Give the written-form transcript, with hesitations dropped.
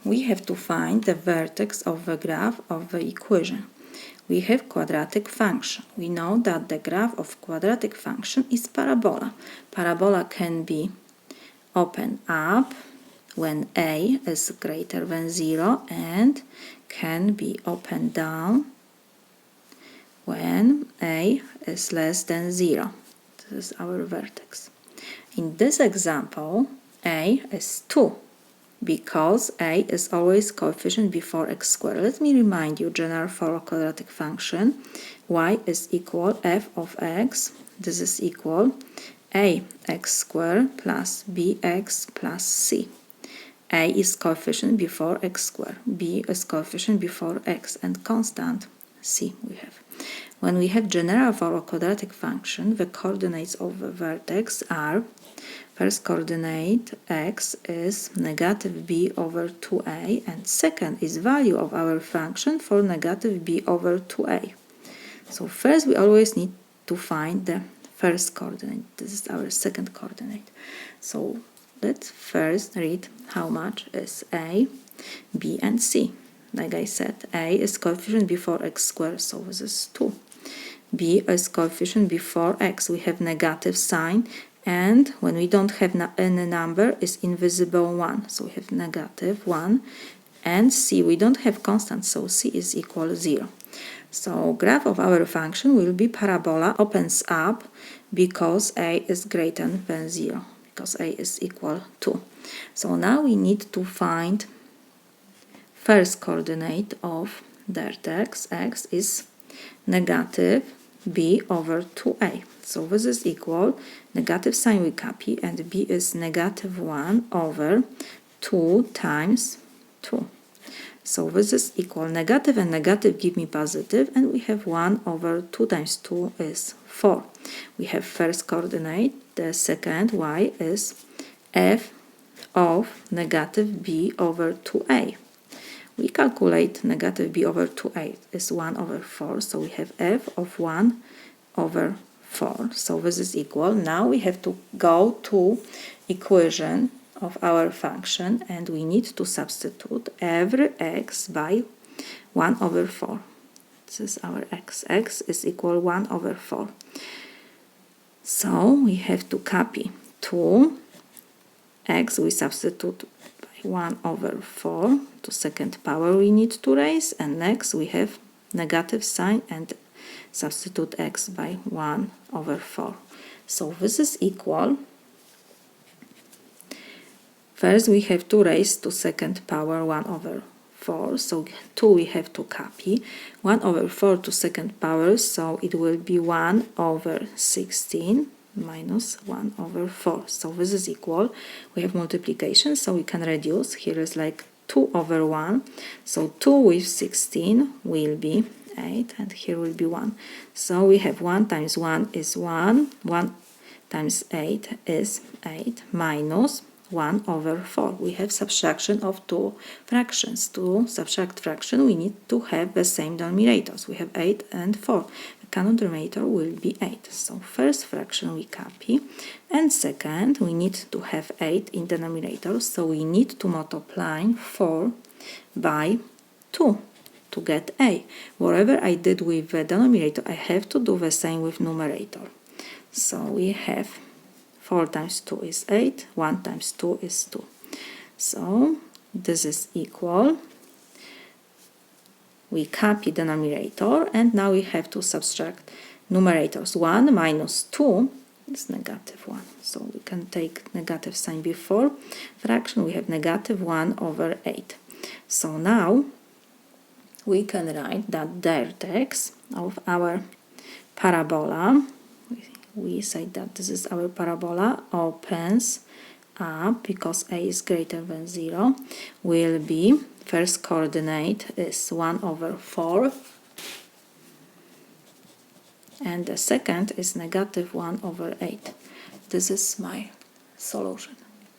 we have to find the vertex of the graph of the equation. We have quadratic function. We know that the graph of quadratic function is parabola. Parabola can be open up when a is greater than 0 and can be open down when a is less than 0. This is our vertex. In this example, a is 2 because a is always coefficient before x squared. Let me remind you, general for a quadratic function, y is equal f of x. This is equal ax squared plus bx plus c. A is coefficient before x squared, b is coefficient before x, and constant c we have. When we have general for a quadratic function, the coordinates of the vertex are: first coordinate x is negative b over 2a, and second is value of our function for negative b over 2a. So first we always need to find the first coordinate. This is our second coordinate. So let's first read how much is a, b, and c. Like I said, a is coefficient before x squared, so this is 2. b is coefficient before x. We have negative sign, and when we don't have any number, is invisible 1. So we have negative 1. And c, we don't have constant, so c is equal 0. So graph of our function will be parabola opens up because a is greater than 0, because a is equal 2. So now we need to find first coordinate of vertex. X is negative b over 2a. So this is equal, negative sign we copy, and b is negative 1 over 2 times 2. So this is equal, negative and negative give me positive, and we have 1 over 2 times 2 is 4. We have first coordinate, the second y is f of negative b over 2a. We calculate negative b over 2a is 1 over 4, so we have f of 1 over 4. So this is equal. Now we have to go to equation of our function, and we need to substitute every x by 1 over 4. This is our x. X is equal 1 over 4. So we have to copy 2 x, we substitute by 1 over 4 to second power we need to raise, and next we have negative sign and substitute x by 1 over 4. So this is equal, first we have to raise to second power 1 over 4, so 2 we have to copy, 1 over 4 to second power, so it will be 1 over 16 minus 1 over 4. So this is equal, we have multiplication, so we can reduce, here is like 2 over 1, so 2 with 16 will be 8, and here will be 1. So we have 1 times 1 is 1, 1 times 8 is 8, minus 1 over 4. We have subtraction of two fractions. To subtract fraction, we need to have the same denominators. We have 8 and 4. The common denominator will be 8. So first fraction we copy, and second we need to have 8 in denominator, so we need to multiply 4 by 2 to get a. Whatever I did with the denominator, I have to do the same with numerator. So we have 4 times 2 is 8, 1 times 2 is 2. So this is equal. We copy the numerator, and now we have to subtract numerators. 1 minus 2 is negative 1. So we can take negative sign before fraction. We have negative 1 over 8. So now we can write that vertex of our parabola, we say that this is our parabola, opens up because a is greater than 0, will be, first coordinate is 1 over 4, and the second is negative 1 over 8. This is my solution.